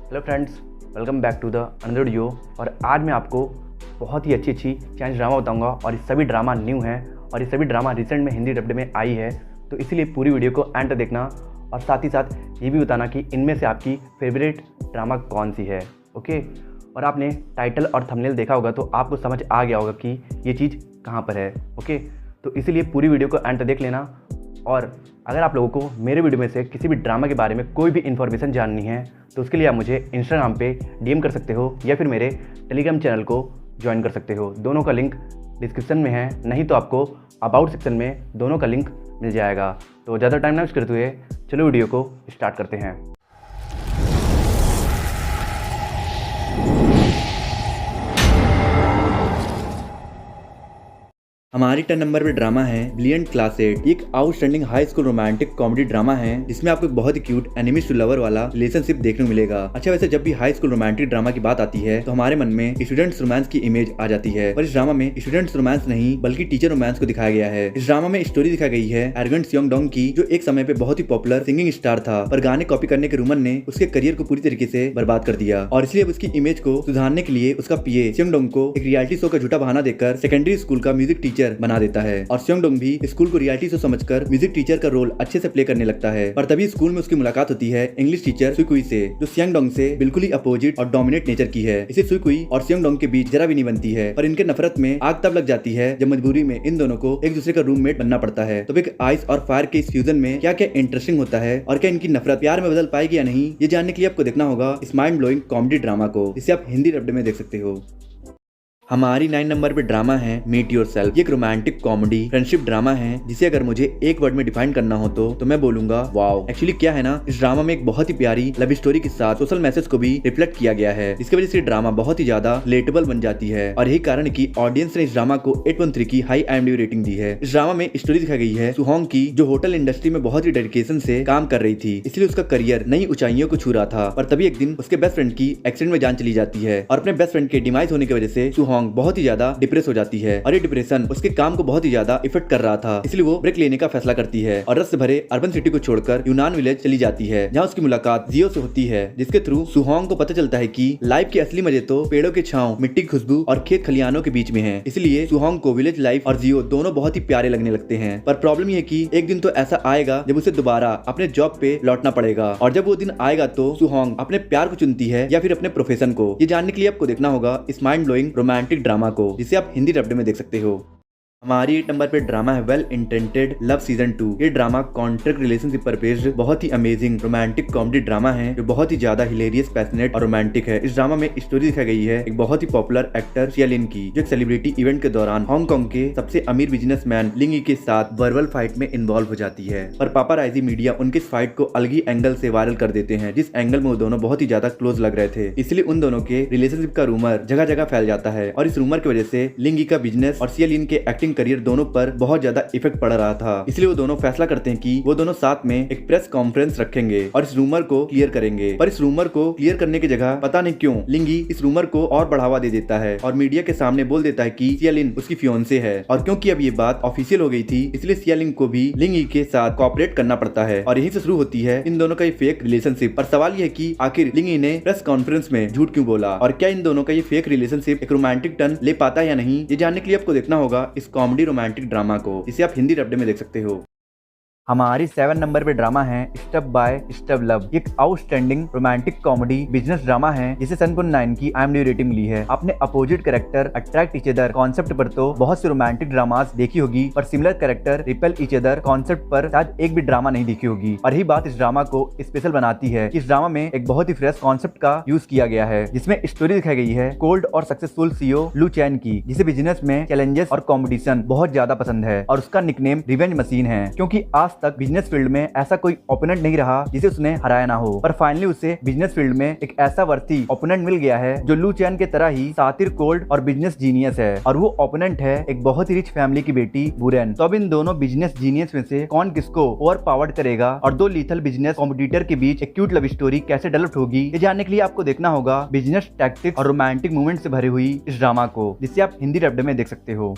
Hello friends, welcome back to the another video. और आज मैं आपको बहुत ही अच्छी चाइनीज ड्रामा बताऊंगा और ये सभी ड्रामा न्यू हैं और ये सभी ड्रामा रिसेंट में हिंदी डब्ड में आई है। तो इसीलिए पूरी वीडियो को एंड तक देखना और साथ ही साथ ये भी बताना कि इनमें से आपकी फेवरेट ड्रामा कौन सी है। ओके, और आपने टाइटल और थंबनेल देखा होगा तो आपको समझ आ गया होगा कि ये चीज़ कहाँ पर है। ओके, तो इसीलिए पूरी वीडियो को एंड तक देख लेना। और अगर आप लोगों को मेरे वीडियो में से किसी भी ड्रामा के बारे में कोई भी इन्फॉर्मेशन जाननी है तो उसके लिए आप मुझे इंस्टाग्राम पे डीएम कर सकते हो या फिर मेरे टेलीग्राम चैनल को ज्वाइन कर सकते हो। दोनों का लिंक डिस्क्रिप्शन में है, नहीं तो आपको अबाउट सेक्शन में दोनों का लिंक मिल जाएगा। तो ज़्यादा टाइम ना वेस्ट करते हुए चलो वीडियो को स्टार्ट करते हैं। हमारी 10 नंबर पे ड्रामा है ब्रिलियंट क्लास 8। एक outstanding high school romantic comedy drama है जिसमें आपको एक बहुत ही क्यूट एनिमीज टू लवर वाला रिलेशनशिप देखने को मिलेगा। अच्छा, वैसे जब भी हाई स्कूल रोमांटिक ड्रामा की बात आती है तो हमारे मन में स्टूडेंट्स रोमांस की इमेज आ जाती है, पर इस ड्रामा में स्टूडेंट्स रोमांस नहीं बल्कि टीचर रोमांस को दिखाया गया है। इस ड्रामा में स्टोरी दिखाई गई है एरोगेंट सियोंग-डोंग की, जो एक समय पे बहुत ही पॉपुलर सिंगिंग स्टार था, पर गाने कॉपी करने के रूमर ने उसके करियर को पूरी तरीके से बर्बाद कर दिया और इसलिए अब उसकी इमेज को सुधारने के लिए उसका पीए सियोंग-डोंग को एक रियलिटी शो का झूठा बहाना देकर सेकेंडरी स्कूल का म्यूजिक टीचर बना देता है और सियोंग-डोंग भी स्कूल को रियलिटी शो समझकर म्यूजिक टीचर का रोल अच्छे से प्ले करने लगता है। पर तभी स्कूल में उसकी मुलाकात होती है इंग्लिश टीचर सुकुई से, जो सियोंग-डोंग से बिल्कुल ही अपोजिट और डोमिनेट नेचर की है। इसे सुकुई और सियोंग-डोंग के बीच जरा भी नहीं बनती है, पर इनके नफरत में आग तब लग जाती है जब मजबूरी में इन दोनों को एक दूसरे का रूममेट बनना पड़ता है। तो एक आइस और फायर के इस फ्यूजन में क्या क्या इंटरेस्टिंग होता है और क्या इनकी नफरत प्यार में बदल पाएगी या नहीं, ये जानने के लिए आपको देखना होगा इस माइंड ब्लोइंग कॉमेडी ड्रामा को, जिसे आप हिंदी डब्ड में देख सकते हो। हमारी 9 नंबर पे ड्रामा है मीट योरसेल्फ। ये एक रोमांटिक कॉमेडी फ्रेंडशिप ड्रामा है जिसे अगर मुझे एक वर्ड में डिफाइन करना हो तो मैं बोलूंगा वाओ। एक्चुअली क्या है ना, इस ड्रामा में एक बहुत ही प्यारी लव स्टोरी के साथ सोशल मैसेज को भी रिफ्लेक्ट किया गया है, जिसकी वजह से ड्रामा बहुत ही ज्यादा रिलेटेबल बन जाती है और यही कारण की ऑडियंस ने इस ड्रामा को 8.3 की हाई IMDb रेटिंग दी है। इस ड्रामा में स्टोरी दिखाई गई है सुहोंग की, जो होटल इंडस्ट्री में बहुत ही डेडिकेशन से काम कर रही थी, इसलिए उसका करियर नई ऊंचाइयों को छू रहा था। पर तभी एक दिन उसके बेस्ट फ्रेंड की एक्सीडेंट में जान चली जाती है और अपने बेस्ट फ्रेंड के डिमाइज होने की वजह से सुहोंग बहुत ही ज्यादा डिप्रेस हो जाती है और ये डिप्रेशन उसके काम को बहुत ही ज्यादा इफेक्ट कर रहा था, इसलिए वो ब्रेक लेने का फैसला करती है और रस से भरे अर्बन सिटी को छोड़कर यूनान विलेज चली जाती है, जहाँ उसकी मुलाकात जियो से होती है, जिसके थ्रू सुहोंग को पता चलता है कि लाइफ के असली मजे तो पेड़ों के छांव, मिट्टी की खुशबू और खेत खलियानों के बीच में है। इसलिए सुहोंग को विलेज लाइफ और जियो दोनों बहुत ही प्यारे लगने लगते हैं। पर प्रॉब्लम ये कि एक दिन तो ऐसा आएगा जब उसे दोबारा अपने जॉब पे लौटना पड़ेगा और जब वो दिन आएगा तो सुहोंग अपने प्यार को चुनती है या फिर अपने प्रोफेशन को। ये जानने के लिए आपको देखना होगा इस माइंड ब्लोइंग रोमांटिक ड्रामा को, जिसे आप हिंदी डब्ड में देख सकते हो। हमारी 8 नंबर पे ड्रामा है वेल इंटेंटेड लव सीजन 2। ये ड्रामा कॉन्ट्रैक्ट रिलेशनशिप पर बेस्ड बहुत ही अमेजिंग रोमांटिक कॉमेडी ड्रामा है, जो बहुत ही ज्यादा हिलेरियस, पैशनेट और रोमांटिक है। इस ड्रामा में स्टोरी दिखाई गई है एक बहुत ही पॉपुलर एक्टर सियालिन की, जो एक सेलिब्रिटी इवेंट के दौरान हांगकांग के सबसे अमीर बिजनेसमैन लिंग यी के साथ वर्बल फाइट में इन्वॉल्व हो जाती है। पर पापाराइजी मीडिया उनके इस फाइट को अलग ही एंगल से वायरल कर देते हैं, जिस एंगल में वो दोनों बहुत ही ज्यादा क्लोज लग रहे थे, इसलिए उन दोनों के रिलेशनशिप का रूमर जगह जगह फैल जाता है और इस रूमर की वजह से लिंग यी का बिजनेस और सियालिन के एक्टिंग करियर दोनों पर बहुत ज्यादा इफेक्ट पड़ रहा था। इसलिए वो दोनों फैसला करते हैं कि वो दोनों साथ में एक प्रेस कॉन्फ्रेंस रखेंगे और इस रूमर को क्लियर करेंगे। पर इस रूमर को क्लियर करने की जगह पता नहीं क्यों लिंग यी इस रूमर को और बढ़ावा दे देता है और मीडिया के सामने बोल देता है कि सियालिन उसकी फियोंसे है। और क्योंकि अब ये बात ऑफिशियल हो गई थी, इसलिए सियालिन को भी लिंग यी के साथ कोऑपरेट करना पड़ता है और यहीं से शुरू होती है इन दोनों का ये फेक रिलेशनशिप। पर सवाल ये है कि आखिर लिंग यी ने प्रेस कॉन्फ्रेंस में झूठ क्यों बोला और क्या इन दोनों का ये फेक रिलेशनशिप एक रोमांटिक टर्न ले पाता है या नहीं, ये जानने के लिए आपको देखना होगा इस कॉमेडी रोमांटिक ड्रामा को, जिसे आप हिंदी डब्ड में देख सकते हो। हमारी 7 नंबर पे ड्रामा है स्टेप बाय स्टेप लव। एक outstanding romantic comedy business drama है जिसे 7.9 की IMDb रेटिंग मिली है। आपने opposite character attract each other concept पर तो बहुत सी रोमांटिक ड्रामास देखी होगी, पर similar character repel each other concept पर शायद एक भी ड्रामा नहीं देखी होगी। और यही बात इस ड्रामा को स्पेशल बनाती है। इस ड्रामा में एक बहुत ही फ्रेश कॉन्सेप्ट का यूज किया गया है, जिसमें स्टोरी दिखाई गई है कोल्ड और सक्सेसफुल CEO लू चैन की, जिसे बिजनेस में चैलेंजेस और कॉम्पिटिशन बहुत ज्यादा पसंद है और उसका निकनेम रिवेंज मशीन है, क्योंकि आज तक बिजनेस फील्ड में ऐसा कोई ओपोनेंट नहीं रहा जिसे उसने हराया ना हो। पर फाइनली उसे बिजनेस फील्ड में एक ऐसा वर्थी ओपोनेंट मिल गया है जो लू चैन के तरह ही सातिर, कोल्ड और बिजनेस जीनियस है, और वो ओपोनेंट है एक बहुत ही रिच फैमिली की बेटी बुरेन। तो अब इन दोनों बिजनेस जीनियस में से कौन किसको ओवर पावर्ड करेगा और दो लीथल बिजनेस कॉम्पिटिटर के बीच एक क्यूट लव स्टोरी कैसे डेवलप होगी, ये जानने के लिए आपको देखना होगा बिजनेस टैक्टिक्स और रोमांटिक मूवमेंट से भरी हुई इस ड्रामा को, जिसे आप हिंदी डब्ड में देख सकते हो।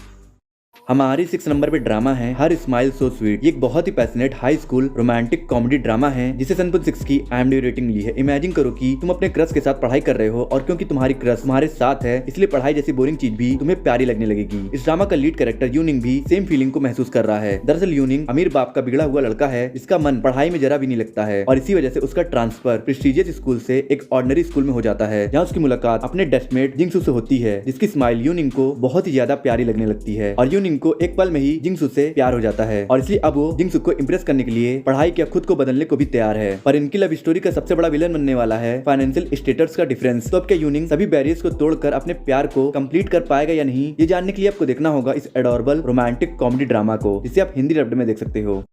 हमारी 6 नंबर पे ड्रामा है हर स्माइल सो स्वीट। ये एक बहुत ही passionate high school romantic comedy drama है जिसे सनपुन 6 की IMDb रेटिंग मिली है। इमेजिन करो कि तुम अपने क्रश के साथ पढ़ाई कर रहे हो और क्योंकि तुम्हारी क्रश तुम्हारे साथ है इसलिए पढ़ाई जैसी बोरिंग चीज भी तुम्हें प्यारी लगने लगेगी। इस ड्रामा का लीड कैरेक्टर यूनिंग भी सेम फीलिंग को महसूस कर रहा है। दरअसल यूनिंग अमीर बाप का बिगड़ा हुआ लड़का है जिसका मन पढ़ाई में जरा भी नहीं लगता है और इसी वजह से उसका ट्रांसफर प्रेस्टीजियस स्कूल से एक ऑर्डिनरी स्कूल में हो जाता है जहाँ उसकी मुलाकात अपने डेस्कमेट जिंगसू से होती है जिसकी स्माइल यूनिंग को बहुत ही ज्यादा प्यारी लगने लगती है और यूनिंग को एक पल में ही जिंगसू से प्यार हो जाता है और इसलिए अब वो जिंगसू को इम्प्रेस करने के लिए पढ़ाई के खुद को बदलने को भी तैयार है। पर इनकी लव स्टोरी का सबसे बड़ा विलन बनने वाला है फाइनेंशियल स्टेटस का डिफरेंस। तो अब क्या यूनिंग सभी बैरियर्स को तोड़कर अपने प्यार को कंप्लीट कर पाएगा या नहीं, ये जानने के लिए आपको देखना होगा इस एडोरेबल रोमांटिक कॉमेडी ड्रामा को जिसे आप हिंदी डब्ड में देख सकते हो।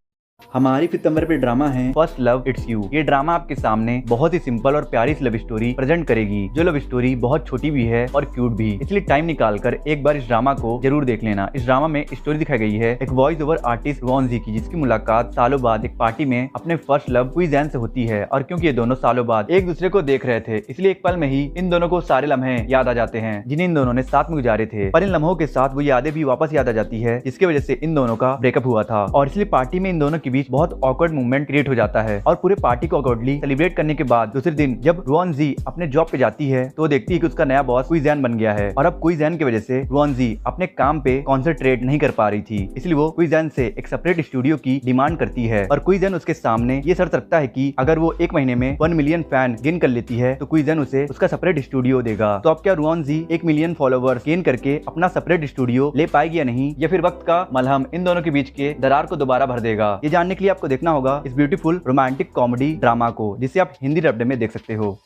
हमारी 5th नंबर पे ड्रामा है फर्स्ट लव इट्स यू। ये ड्रामा आपके सामने बहुत ही सिंपल और प्यारी सी लव स्टोरी प्रेजेंट करेगी जो लव स्टोरी बहुत छोटी भी है और क्यूट भी, इसलिए टाइम निकालकर एक बार इस ड्रामा को जरूर देख लेना। इस ड्रामा में स्टोरी दिखाई गई है एक वॉइस ओवर आर्टिस्ट रुओन जी की जिसकी मुलाकात सालों बाद एक पार्टी में अपने फर्स्ट लव क्वी जैन से होती है और क्योंकि ये दोनों सालों बाद एक दूसरे को देख रहे थे इसलिए एक पल में ही इन दोनों को सारे लम्हे याद आ जाते हैं जिन्हें इन दोनों ने साथ में गुजारे थे। पर इन लम्हों के साथ वो यादें भी वापस याद आ जाती है जिसकी वजह से इन दोनों का ब्रेकअप हुआ था और इसलिए पार्टी में इन दोनों के बीच बहुत ऑकवर्ड मूवमेंट क्रिएट हो जाता है और पूरे पार्टी को ऑकवर्डली सेलिब्रेट करने के बाद दूसरे दिन जब रुओन जी अपने जॉब पे जाती है तो वो देखती है कि उसका नया बॉस क्वी जैन बन गया है और अब क्वी जैन की वजह से रुओन जी अपने काम पे कॉन्सेंट्रेट नहीं कर पा रही थी, इसलिए वो क्वी जैन से एक सेपरेट स्टूडियो की डिमांड करती है और क्वी जैन उसके सामने ये शर्त रखता है कि अगर वो 1 महीने में 1 मिलियन फैन गेन कर लेती है तो क्वी जैन उसे उसका सेपरेट स्टूडियो देगा। तो अब क्या रुओन जी 1 मिलियन फॉलोवर्स गेन करके अपना सेपरेट स्टूडियो ले पाएगी या नहीं, या फिर वक्त का मलहम इन दोनों के बीच के दरार को दोबारा भर देगा, ये जानने के लिए आपको देखना होगा इस ब्यूटीफुल रोमांटिक कॉमेडी ड्रामा को जिसे आप हिंदी डब्ड में देख सकते हो।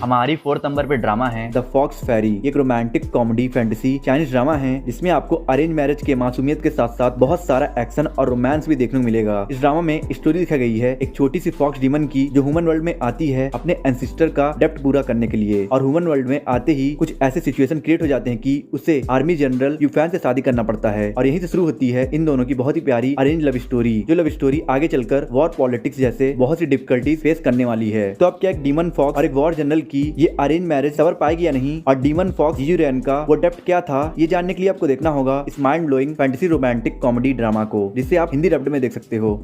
हमारी 4th नंबर पे ड्रामा है द फॉक्स फेरी। एक romantic comedy fantasy Chinese drama है जिसमें आपको अरेंज मैरिज के मासूमियत के साथ साथ बहुत सारा एक्शन और रोमांस भी देखने को मिलेगा। इस ड्रामा में स्टोरी दिखाई गई है एक छोटी सी फॉक्स डीमन की जो ह्यूमन वर्ल्ड में आती है अपने एंसिस्टर का डेप्ट पूरा करने के लिए और ह्यूमन वर्ल्ड में आते ही कुछ ऐसे सिचुएशन क्रिएट हो जाते हैं कि उसे आर्मी जनरल यूफैन से शादी करना पड़ता है और यहीं से शुरू होती है इन दोनों की बहुत ही प्यारी अरेंज लव स्टोरी, जो लव स्टोरी आगे चलकर वॉर पॉलिटिक्स जैसे बहुत सी डिफिकल्टीज फेस करने वाली है। तो अब क्या एक डीमन फॉक्स और एक वॉर जनरल की ये अरेंज मैरिज सवर पाएगी या नहीं और डीमन फॉक्स जीजू रेन का वो डेप्थ क्या था, ये जानने के लिए आपको देखना होगा इस mind blowing fantasy romantic comedy drama को जिसे आप हिंदी डब्ड में देख सकते हो।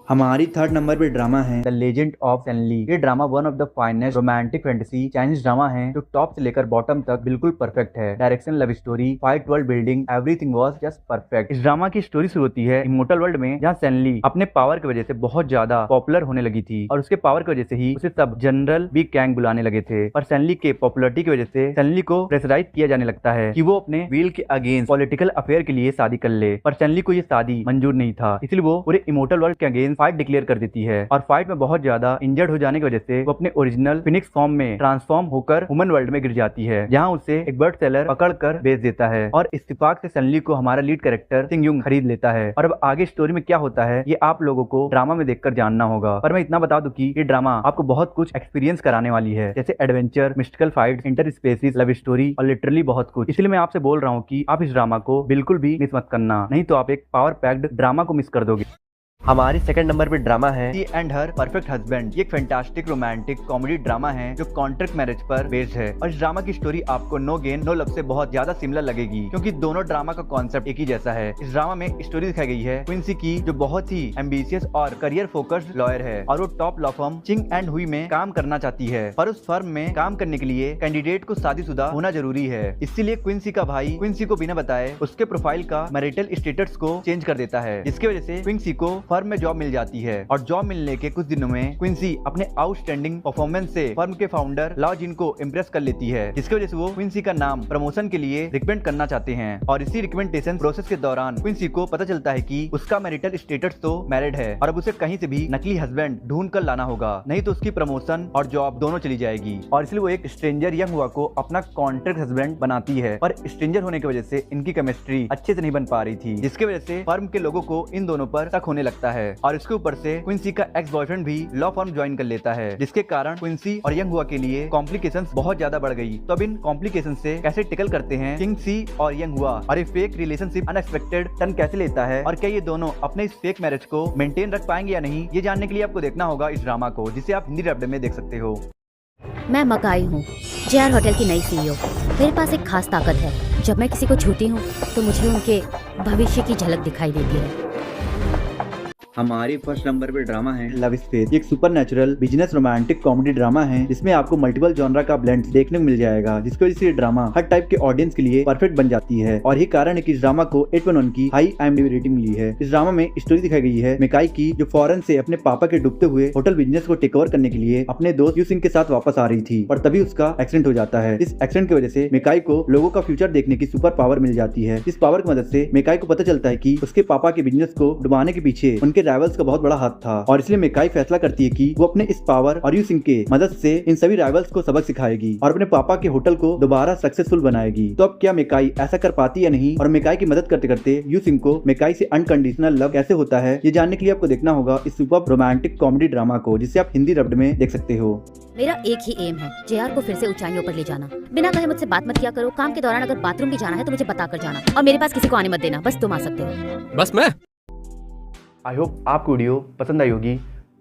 हमारी 3rd नंबर पे ड्रामा है द लेजेंड ऑफ सेनली। ये drama one of the finest romantic fantasy Chinese drama है जो टॉप से लेकर बॉटम तक बिल्कुल परफेक्ट है। Direction, love story, fight, world building, everything was just perfect. इस ड्रामा की स्टोरी शुरू होती है इमोर्टल वर्ल्ड में जहाँ सेनली अपने पावर की वजह से बहुत ज्यादा पॉपुलर होने लगी थी और उसके पावर की वजह से ही उसे सब जनरल बिग कैंग बुलाने लगे थे। पर सेनली के पॉपुलरिटी की वजह से सेनली को प्रेशराइज किया जाने लगता है कि वो अपने विल के अगेंस्ट पॉलिटिकल अफेयर के लिए शादी कर ले, पर सेनली को ये शादी मंजूर नहीं था, इसलिए वो पूरे इमोर्टल वर्ल्ड के अगेंस्ट फाइट डिक्लेयर कर देती है और फाइट में बहुत ज्यादा इंजर्ड हो जाने की वजह से वो अपने ओरिजिनल फिनिक्स फॉर्म में ट्रांसफॉर्म होकर ह्यूमन वर्ल्ड में गिर जाती है जहां उसे एक बर्ड सेलर पकड़कर बेच देता है और इत्तेफाक से सनली को हमारा लीड कैरेक्टर सिंग युंग खरीद लेता है। और अब आगे स्टोरी में क्या होता है ये आप लोगों को ड्रामा में देखकर जानना होगा, पर मैं इतना बता दूं कि ये ड्रामा आपको बहुत कुछ एक्सपीरियंस कराने वाली है जैसे adventure, mystical fight, inter species, love story और लिटरली बहुत कुछ। इसलिए मैं आपसे बोल रहा हूँ कि आप इस ड्रामा को बिल्कुल भी मिस मत करना, नहीं तो आप एक पावर पैक्ड ड्रामा को मिस कर दोगे। हमारी 2nd नंबर पे ड्रामा है she and her perfect husband. ये एक फैंटास्टिक रोमांटिक कॉमेडी ड्रामा है जो कॉन्ट्रैक्ट मैरिज पर बेस्ड है और इस ड्रामा की स्टोरी आपको नो गेन नो लव से बहुत ज्यादा सिमिलर लगेगी क्योंकि दोनों ड्रामा का कॉन्सेप्ट एक ही जैसा है। इस ड्रामा में स्टोरी दिखाई गई है क्विंसी की जो बहुत ही एम्बिशियस और करियर फोकस्ड लॉयर है और वो top law firm Ching and हुई में काम करना चाहती है, पर उस फर्म में काम करने के लिए कैंडिडेट को शादीशुदा होना जरूरी है। इसीलिए क्विंसी का भाई क्विंसी को बिना बताए उसके प्रोफाइल का मैरिटल स्टेटस को चेंज कर देता है जिसकी वजह से क्विंसी को फर्म में जॉब मिल जाती है और जॉब मिलने के कुछ दिनों में क्विंसी अपने आउटस्टैंडिंग परफॉर्मेंस से फर्म के फाउंडर लाओ जिन को इम्प्रेस कर लेती है जिसकी वजह से वो क्विंसी का नाम प्रमोशन के लिए रिकमेंड करना चाहते हैं और इसी रिकमेंडेशन प्रोसेस के दौरान क्विंसी को पता चलता है कि उसका मैरिटल स्टेटस तो मैरिड है और अब उसे कहीं से भी नकली हस्बैंड ढूंढ कर लाना होगा, नहीं तो उसकी प्रमोशन और जॉब दोनों चली जाएगी और इसलिए वो एक स्ट्रेंजर यंग हुआ को अपना कॉन्ट्रैक्ट हस्बैंड बनाती है। पर स्ट्रेंजर होने की वजह से इनकी केमिस्ट्री अच्छे से नहीं बन पा रही थी जिसकी वजह से फर्म के लोगों को इन दोनों पर शक होने लगता है और इसके ऊपर से क्विंसी का एक्स बॉयफ्रेंड भी लॉ फर्म ज्वाइन कर लेता है जिसके कारण क्विंसी और यंग हुआ के लिए कॉम्प्लिकेशंस बहुत ज्यादा बढ़ गई। तो अब इन कॉम्प्लिकेशन से कैसे टिकल करते हैं किंगसी और यंग हुआ और ये फेक रिलेशनशिप अनएक्सपेक्टेड टर्न कैसे लेता है और क्या ये दोनों अपने इस फेक मैरिज को मेंटेन रख पाएंगे या नहीं, ये जानने के लिए आपको देखना होगा इस ड्रामा को जिसे आप हिंदी डब्ड में देख सकते हो। मैं मकाई हूँ JR होटल की नई CEO। मेरे पास एक खास ताकत है। जब मैं किसी को छूती हूँ तो मुझे उनके भविष्य की झलक दिखाई देती है। हमारी फर्स्ट नंबर पे ड्रामा है लव स्पेस। एक super natural business romantic comedy drama है जिसमें आपको मल्टीपल जॉनरा का ब्लेंड देखने को मिल जाएगा, जिसकी वजह से ये ड्रामा हर टाइप के ऑडियंस के लिए परफेक्ट बन जाती है। और यही कारण है कि इस ड्रामा को 8.1 की हाई IMDb रेटिंग मिली है। इस ड्रामा में स्टोरी दिखाई गई है मिकाई की, जो फॉरेन से अपने पापा के डूबते हुए होटल बिजनेस को टेक ओवर करने के लिए अपने दोस्त यू सिंह के साथ वापस आ रही थी, और तभी उसका एक्सीडेंट हो जाता है। इस एक्सीडेंट की वजह से मिकाई को लोगों का फ्यूचर देखने की सुपर पावर मिल जाती है। इस पावर की मदद से मिकाई को पता चलता है कि उसके पापा के बिजनेस को डुबाने के पीछे उनके राइवल्स का बहुत बड़ा हाथ था, और इसलिए मिकाई फैसला करती है कि वो अपने इस पावर और यू सिंह के मदद से इन सभी राइवल्स को सबक सिखाएगी और अपने पापा के होटल को दोबारा सक्सेसफुल बनाएगी। तो अब क्या मिकाई ऐसा कर पाती है या नहीं, और मिकाई की मदद करते करते यू सिंह को मिकाई से अनकंडीशनल लव कैसे होता है, ये जानने के लिए आपको देखना होगा इस सुपर रोमांटिक कॉमेडी ड्रामा को, जिसे आप हिंदी डब्ड में देख सकते हो। मेरा एक ही एम है, JR को फिर से ऊंचाइयों पर ले जाना। बिना कहे मुझसे बात मत किया करो। काम के दौरान अगर बाथरूम भी जाना है तो मुझे बता कर जाना, और मेरे पास किसी को आने मत देना। बस तुम आ सकते हो। बस मैं। आई होप आपको वीडियो पसंद आई होगी।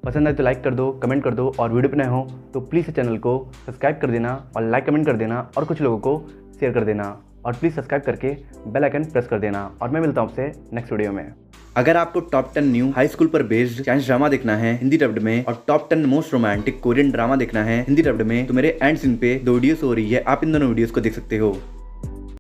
पसंद आए तो लाइक कर दो, कमेंट कर दो, और वीडियो पे नए हो तो प्लीज़ इस चैनल को सब्सक्राइब कर देना और लाइक कमेंट कर देना, और कुछ लोगों को शेयर कर देना, और प्लीज़ सब्सक्राइब करके बेल आइकन प्रेस कर देना। और मैं मिलता हूँ आपसे नेक्स्ट वीडियो में। अगर आपको टॉप 10 न्यू हाई स्कूल पर बेस्ड चाइनीज ड्रामा देखना है हिंदी डब्ड में, और top 10 most romantic Korean drama देखना है हिंदी डब्ड में, तो मेरे एंड सीन पे 2 वीडियोस हो रही है, आप इन दोनों वीडियोस को देख सकते हो।